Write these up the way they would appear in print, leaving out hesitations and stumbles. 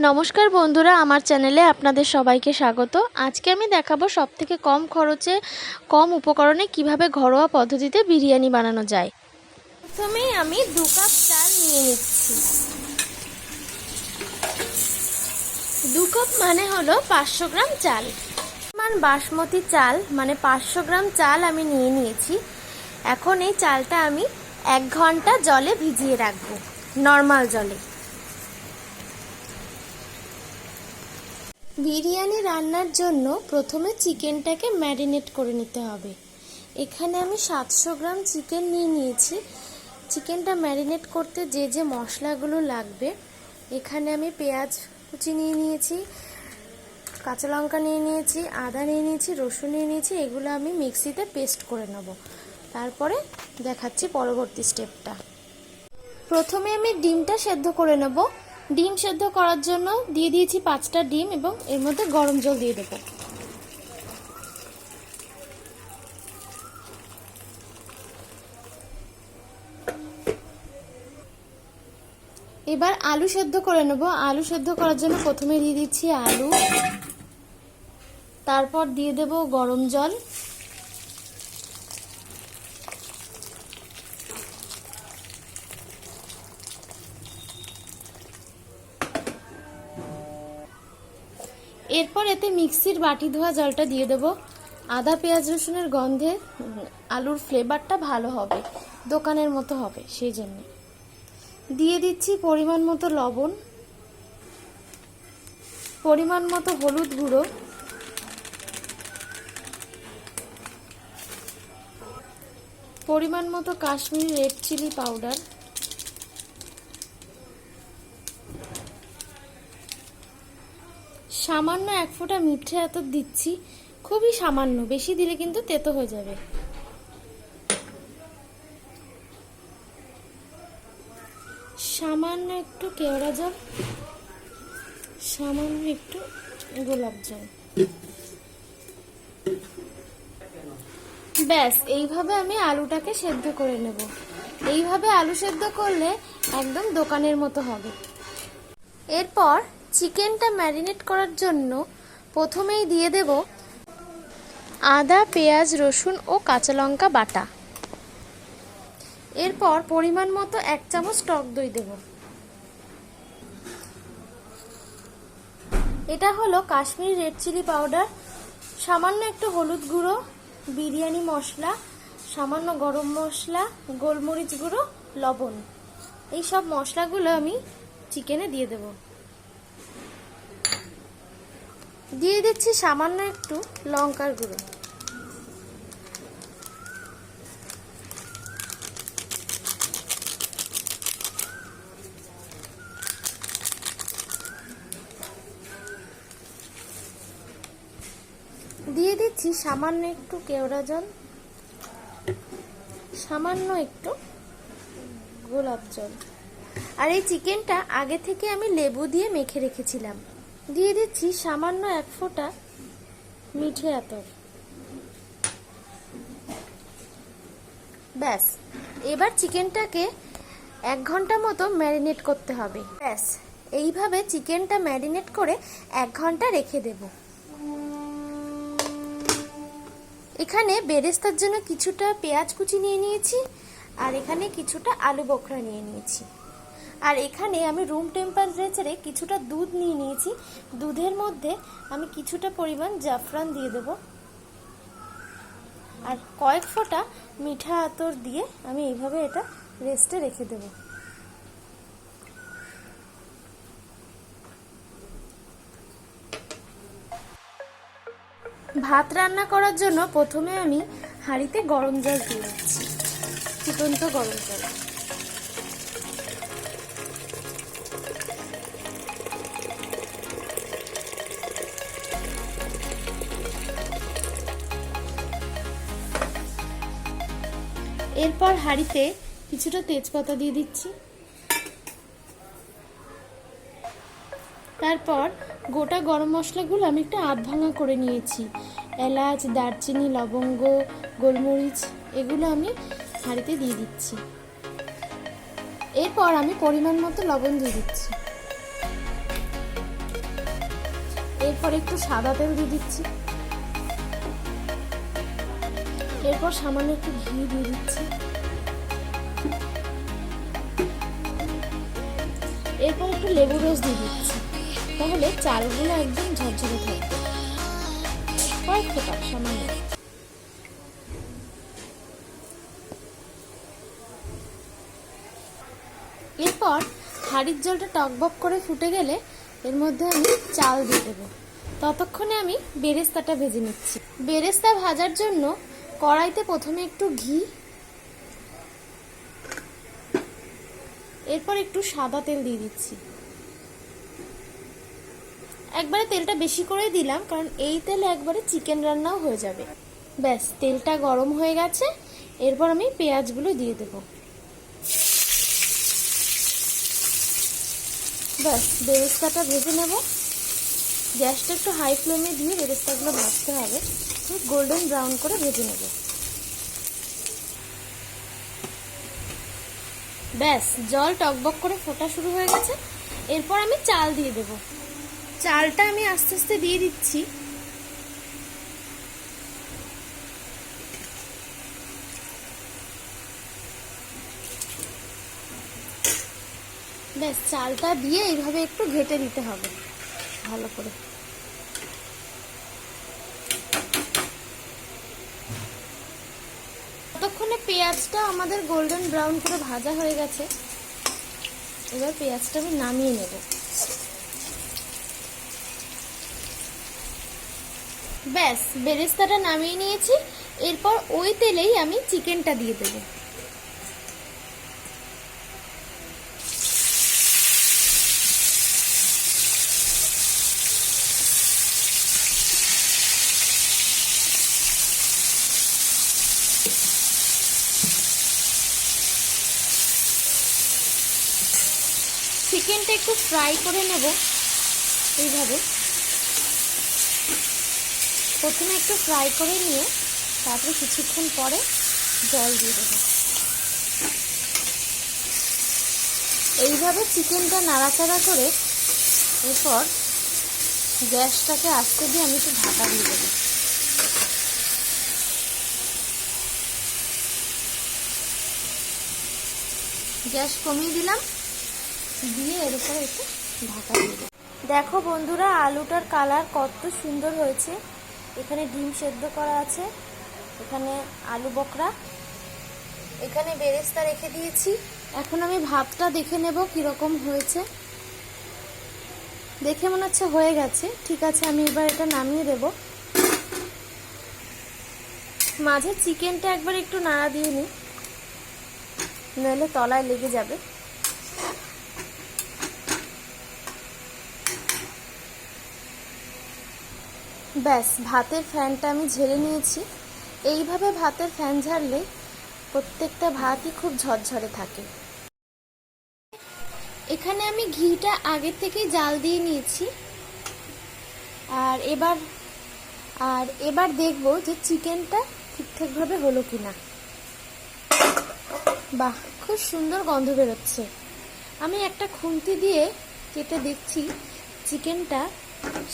নমস্কার বন্ধুরা, আমার চ্যানেলে আপনাদের সবাইকে স্বাগত। আজকে আমি দেখাবো সবথেকে কম খরচে কম উপকরণে কিভাবে ঘরোয়া পদ্ধতিতে বিরিয়ানি বানানো যায়। প্রথমেই আমি 2 কাপ চাল নিয়ে নিচ্ছি। 2 কাপ মানে হলো 500 গ্রাম চাল। বাসমতি চাল মানে 500 গ্রাম চাল আমি নিয়ে নিয়েছি। এখন এই চালটা আমি 1 ঘন্টা জলে ভিজিয়ে রাখবো, নর্মাল জলে। বিরিয়ানি রান্নার জন্য প্রথমে চিকেনটাকে ম্যারিনেট করে নিতে হবে। এখানে আমি 700 গ্রাম চিকেন নিয়ে নিয়েছি। চিকেনটা ম্যারিনেট করতে যে যে মশলাগুলো লাগবে, এখানে আমি পেঁয়াজ কুচি নিয়ে নিয়েছি, কাঁচা লঙ্কা নিয়ে নিয়েছি, আদা নিয়ে নিয়েছি, রসুন নিয়ে নিয়েছি। এগুলো আমি মিক্সিতে পেস্ট করে নেব। তারপরে দেখাচ্ছি পরবর্তী স্টেপটা। প্রথমে আমি ডিমটা সেদ্ধ করে নেব। ডিম সেদ্ধ করার জন্য দিয়ে দিয়েছি 5টা ডিম এবং এর মধ্যে গরম জল দিয়ে দেব। এবার আলু সেদ্ধ করে নেব। আলু সেদ্ধ করার জন্য প্রথমে দিয়ে দিচ্ছি আলু, তারপর দিয়ে দেব গরম জল, এরপর এতে মিক্সির বাটি ধোয়া জলটা দিয়ে দেব। আদা পেঁয়াজ রসুনের গন্ধে আলুর ফ্লেভারটা ভালো হবে, দোকানের মতো হবে, সেই জন্য দিয়ে দিচ্ছি পরিমাণ মতো লবণ, পরিমাণ মতো হলুদ গুঁড়ো, পরিমাণ মতো কাশ্মীরি রেড চিলি পাউডার, সামান্য 1 ফোঁটা মিঠে আতর দিচ্ছি, খুবই সামান্য, বেশি দিলে কিন্তু তেতো হয়ে যাবে। সামান্য একটু কেওড়া জল, সামান্য একটু গোলাপ জল। ব্যাস, এইভাবে আমি আলুটাকে সেদ্ধ করে নেব। এইভাবে আলু সেদ্ধ করলে একদম দোকানের মতো হবে। এরপর চিকেনটা ম্যারিনেট করার জন্য প্রথমেই দিয়ে দেব আদা পেঁয়াজ রসুন ও কাঁচা লঙ্কা বাটা। এরপর পরিমাণ মতো 1 চামচ টক দই দেব। এটা হলো কাশ্মীরি রেড চিলি পাউডার, সামান্য একটু হলুদ গুঁড়ো, বিরিয়ানি মশলা, সামান্য গরম মশলা, গোলমরিচ গুঁড়ো, লবণ। এই সব মশলাগুলো আমি চিকেনে দিয়ে দেব। দিয়ে দিচ্ছি সামান্য একটু লঙ্কার গুঁড়ো। দিয়ে দিচ্ছি সামান্য একটু কেওড়া জল, সামান্য একটু গোলাপ জল। আর এই চিকেনটা আগে থেকে আমি লেবু দিয়ে মেখে রেখেছিলাম। দিয়ে দিচ্ছি সামান্য 1 ফোঁটা মিঠে আতর। ব্যাস, এবার চিকেনটাকে 1 ঘন্টা মতো ম্যারিনেট করতে হবে। ব্যাস, এইভাবে চিকেনটা ম্যারিনেট করে 1 ঘন্টা রেখে দেব। এখানে বেরেস্তার জন্য কিছুটা পেঁয়াজ কুচি নিয়ে নিয়েছি, আর এখানে কিছুটা আলু বোখরা নিয়ে নিয়েছি। আর এখানে আমি রুম টেম্পারেচারে কিছুটা দুধ নিয়ে নিয়েছি। দুধের মধ্যে আমি কিছুটা পরিমাণ জাফরান দিয়ে দেব, আর কয়েক ফোঁটা মিঠা আতর দিয়ে আমি এইভাবে এটা রেস্টে রেখে দেব। ভাত রান্না করার জন্য প্রথমে আমি হাঁড়িতে গরম জল দিয়ে দিচ্ছি, ফুটন্ত গরম জল। এরপর হাঁড়িতে কিছুটা তেজপাতা দিয়ে দিচ্ছি। তারপর গোটা গরম মশলাগুলো আমি একটু আধ ভাঙা করে নিয়েছি। এলাচ, দারচিনি, লবঙ্গ, গোলমরিচ, এগুলো আমি হাঁড়িতে দিয়ে দিচ্ছি। এরপর আমি পরিমাণ মতো লবণ দিয়ে দিচ্ছি। এরপর একটু সাদা তেল দিয়ে দিচ্ছি, এরপর সামান্য একটু ঘি দিয়ে দিচ্ছি, এরপর একটু লেবু রস দিয়ে দিচ্ছি, তাহলে চালগুলো একদম ঝরঝরে থাকবে। কয়েক ফোঁটা সামান্য। এরপর হাঁড়ির জলটা টকবক করে ফুটে গেলে এর মধ্যে আমি চাল দিয়ে দেবো। ততক্ষণে আমি বেরেস্তাটা ভেজে নিচ্ছি। বেরেস্তা ভাজার জন্য কড়াইতে প্রথমে একটু ঘি, এরপর একটু সাদা তেল দিয়ে দিচ্ছি। একবারে তেলটা বেশি করে দিলাম, কারণ এই তেলে একবারে চিকেন রান্নাও হয়ে যাবে। ব্যাস, তেলটা গরম হয়ে গেছে। এরপর আমি পেঁয়াজগুলো দিয়ে দেব। ব্যাস, বেরেস্তাটা ভেজে নেব। গ্যাসটা একটু হাই ফ্লেমে দিয়ে বেরেস্তাগুলো ভাজতে হবে, গোল্ডেন ব্রাউন করে ভেজে নেব। ব্যাস, জল টকবক করে ফোটা শুরু হয়ে গেছে। এরপর আমি চাল দিয়ে দেব। চালটা আমি আস্তে আস্তে দিয়ে দিচ্ছি। ব্যাস, চালটা দিয়ে এইভাবে একটু ঘেটে দিতে হবে ভালো করে। ততক্ষণে পেঁয়াজটা আমাদের গোল্ডেন ব্রাউন করে ভাজা হয়ে গেছে। এবার পেঁয়াজটা আমি নামিয়ে নেব। ব্যাস, বেরেস্তাটা নামিয়ে নিয়েছি। এরপর ওই তেলেই আমি চিকেনটা দিয়ে দেব। চিকেনটা একটু ফ্রাই করে নেব এইভাবে। প্রথমে একটু ফ্রাই করে নিয়ে তারপরে কিছুক্ষণ পরে জল দিয়ে দেব। এইভাবে চিকেনটা নাড়াচাড়া করে এরপর গ্যাসটাকে আস্তে দিয়ে আমি একটু ঢাকা দিয়ে দেব। গ্যাস কমিয়ে দিলাম, দিয়ে এর উপরে একটু ঢাকা দিয়ে দেব। দেখো বন্ধুরা, আলুটার কালার কত সুন্দর হয়েছে। এখানে ডিম সেদ্ধ করা আছে, এখানে আলু বকরা, এখানে বেরেস্তা রেখে দিয়েছি। এখন আমি ভাতটা দেখে নেব কিরকম হয়েছে। দেখে মনে হচ্ছে হয়ে গেছে। ঠিক আছে, আমি এবার এটা নামিয়ে দেব। মাঝে চিকেনটা একবার একটু নাড়া দিয়ে নিই, নইলে তলায় লেগে যাবে। ব্যাস, ভাতের ফ্যানটা আমি ঝেড়ে নিয়েছি। এইভাবে ভাতের ফ্যান ঝাড়লে প্রত্যেকটা ভাতই খুব ঝরঝরে থাকে। এখানে আমি ঘিটা আগে থেকেই জাল দিয়ে নিয়েছি। আর এবার দেখব যে চিকেনটা ঠিকঠাকভাবে হলো কিনা। বাহ, খুব সুন্দর গন্ধ বেরোচ্ছে। আমি একটা খুন্তি দিয়ে কেটে দেখছি চিকেনটা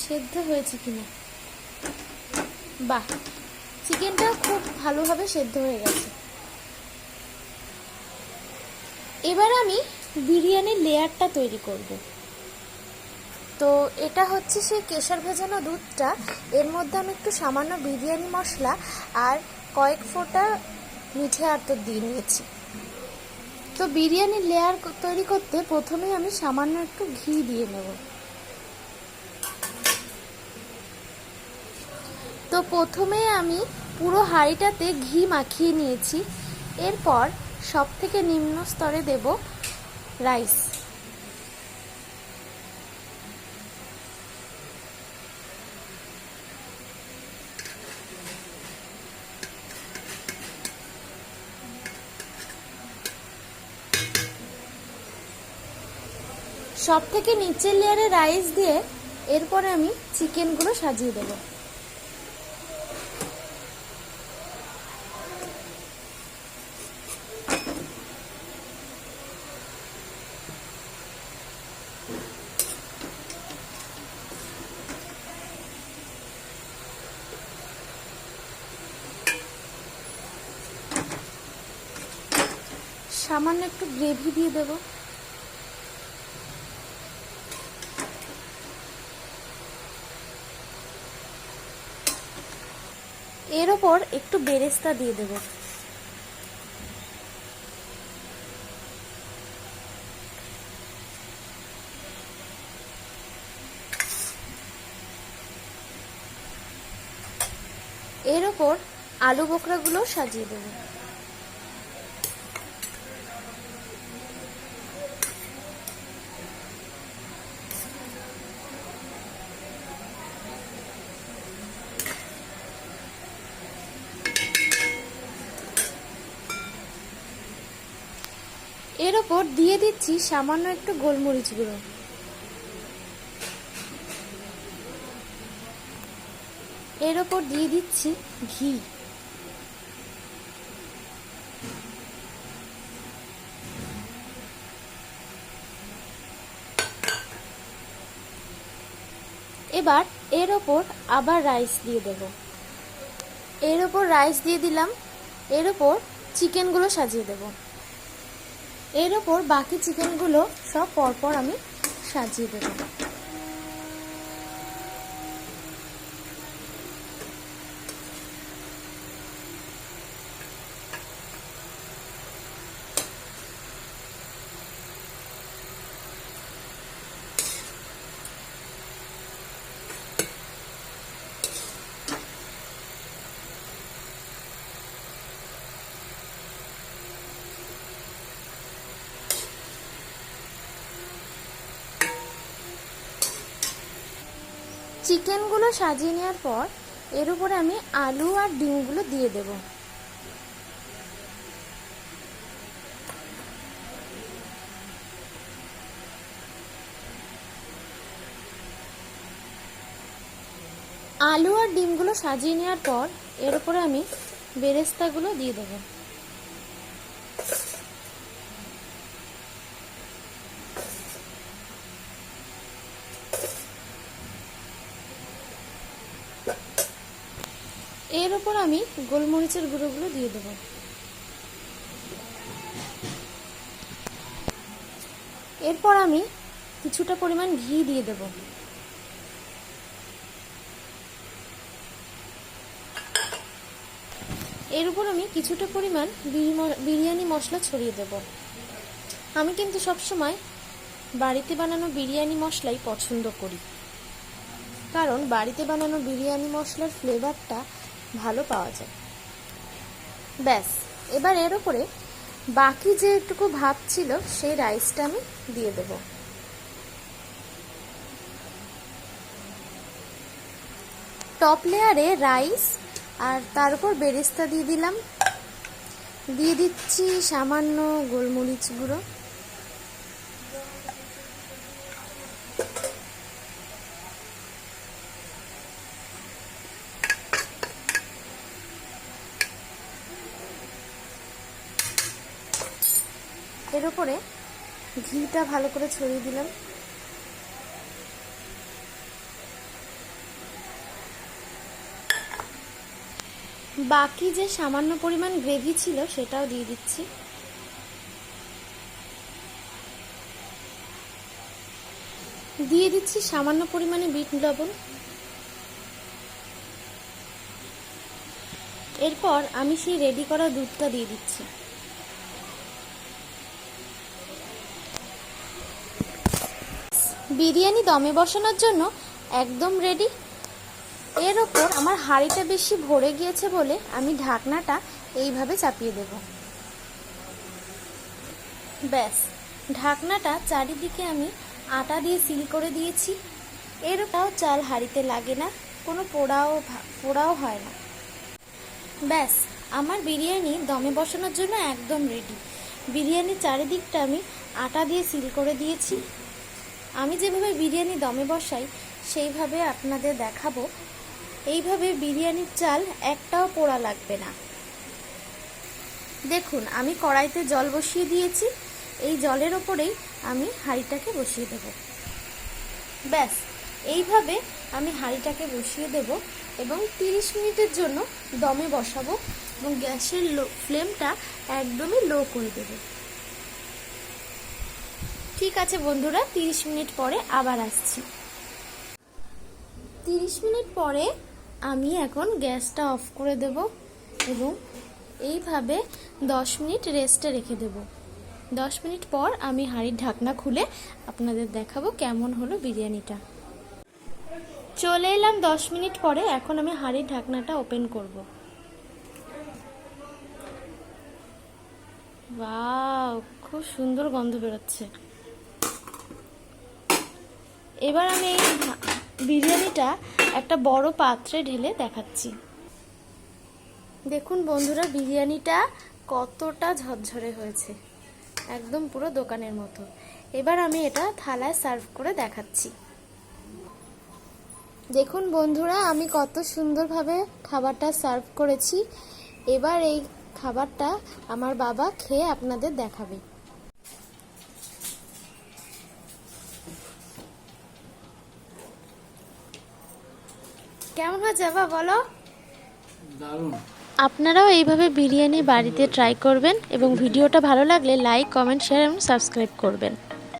সেদ্ধ হয়েছে কিনা। বাহ, চিকেনটা খুব ভালোভাবে সেদ্ধ হয়ে গেছে। এবার আমি বিরিয়ানির লেয়ারটা তৈরি করব। তো এটা হচ্ছে সেই কেশর ভেজানো দুধটা। এর মধ্যে আমি একটু সামান্য বিরিয়ানি মশলা আর কয়েক ফোঁটা মিঠে আতর দিয়ে নিয়েছি। তো বিরিয়ানির লেয়ার তৈরি করতে প্রথমে আমি সামান্য একটু ঘি দিয়ে নেব। তো প্রথমে আমি পুরো হাঁড়িটাতে ঘি মাখিয়ে নিয়েছি। এরপর সব থেকে নিম্ন স্তরে দেব রাইস। সব থেকে নিচের লেয়ারে রাইস দিয়ে এরপরে আমি চিকেনগুলো সাজিয়ে দেব। সামান্য একটু গ্রেভি দিয়ে দেব। এর ওপর একটু বেরেস্তা দিয়ে দেব। এর ওপর আলু বোখরাগুলো সাজিয়ে দেব। এর ওপর দিয়ে দিচ্ছি সামান্য একটু গোলমরিচ গুঁড়ো। এর ওপর দিয়ে দিচ্ছি ঘি। এবার এর ওপর আবার রাইস দিয়ে দেব। এর ওপর রাইস দিয়ে দিলাম। এর ওপর চিকেনগুলো সাজিয়ে দেব। এর ওপর বাকি চিকেনগুলো সব পরপর আমি সাজিয়ে দেব। চিকেনগুলো সাজিয়ে নেওয়ার পর এর উপরে আমি আলু আর ডিমগুলো দিয়ে দেব। আলু আর ডিমগুলো সাজিয়ে নেওয়ার পর এর উপরে আমি বেরেস্তাগুলো দিয়ে দেব। এর উপর আমি গোলমরিচের গুঁড়োগুলো দিয়ে দেব। এরপর আমি কিছুটা পরিমাণ ঘি দিয়ে দেব। এর উপর আমি কিছুটা পরিমাণ বিরিয়ানি মশলা ছড়িয়ে দেব। আমি কিন্তু সবসময় বাড়িতে বানানো বিরিয়ানি মশলাই পছন্দ করি, কারণ বাড়িতে বানানো বিরিয়ানি মশলার ফ্লেভারটা ভালো পাওয়া যায়। ব্যাস, এবার এর উপরে বাকি যেটুকু ভাত ছিল সেই রাইসটা আমি দিয়ে দেব। টপ লেয়ারে রাইস আর তার উপর বেরেস্তা দিয়ে দিলাম। দিয়ে দিচ্ছি সামান্য গোলমরিচ গুঁড়ো। এর উপরে ঘিটা ভালো করে ছড়িয়ে দিলাম। বাকি যে সামান্য পরিমাণ গ্রেভি ছিল সেটাও দিয়ে দিচ্ছি। দিয়ে দিচ্ছি সামান্য পরিমাণে বিট লবণ। এরপর আমি সেই রেডি করা দুধটা দিয়ে দিচ্ছি। বিরিয়ানি দমে বসানোর জন্য একদম রেডি। এর ওপর আমার হাঁড়িটা বেশি ভরে গিয়েছে বলে আমি ঢাকনাটা এইভাবে চাপিয়ে দেব। ব্যাস, ঢাকনাটা চারিদিকে আমি আটা দিয়ে সিল করে দিয়েছি। এরটাও চাল হাঁড়িতে লাগে না, কোনো পোড়াও হয় না। ব্যাস, আমার বিরিয়ানি দমে বসানোর জন্য একদম রেডি। বিরিয়ানির চারিদিকটা আমি আটা দিয়ে সিল করে দিয়েছি। আমি যেভাবে বিরিয়ানি দমে বসাই সেইভাবে আপনাদের দেখাবো। এইভাবে বিরিয়ানির চাল একটাও পোড়া লাগবে না। দেখুন, আমি কড়াইতে জল বসিয়ে দিয়েছি। এই জলের ওপরেই আমি হাঁড়িটাকে বসিয়ে দেব। ব্যাস, এইভাবে আমি হাঁড়িটাকে বসিয়ে দেব এবং 30 মিনিটের জন্য দমে বসাবো এবং গ্যাসের ফ্লেমটা একদমই লো করে দেব। ঠিক আছে বন্ধুরা, 30 মিনিট পরে আবার আসছি। 30 মিনিট পরে আমি এখন গ্যাসটা অফ করে দেব এবং এইভাবে 10 মিনিট রেস্টে রেখে দেব। 10 মিনিট পর আমি হাঁড়ির ঢাকনা খুলে আপনাদের দেখাবো কেমন হলো বিরিয়ানিটা। চলে এলাম 10 মিনিট পরে। এখন আমি হাঁড়ির ঢাকনাটা ওপেন করব। ওয়াও, খুব সুন্দর গন্ধ বেরোচ্ছে। এবার আমি এই বিরিয়ানিটা একটা বড় পাত্রে ঢেলে দেখাচ্ছি। দেখুন বন্ধুরা, বিরিয়ানিটা কতটা ঝরঝরে হয়েছে, একদম পুরো দোকানের মতো। এবার আমি এটা থালায় সার্ভ করে দেখাচ্ছি। দেখুন বন্ধুরা, আমি কত সুন্দরভাবে খাবারটা সার্ভ করেছি। এবার এই খাবারটা আমার বাবা খেয়ে আপনাদের দেখাবে। কেমন হয়েছে বাবা বলো? দারুণ। আপনারাও এইভাবে বিরিয়ানি বাড়িতে ট্রাই করবেন এবং ভিডিওটা ভালো লাগলে লাইক, কমেন্ট, শেয়ার এবং সাবস্ক্রাইব করবেন।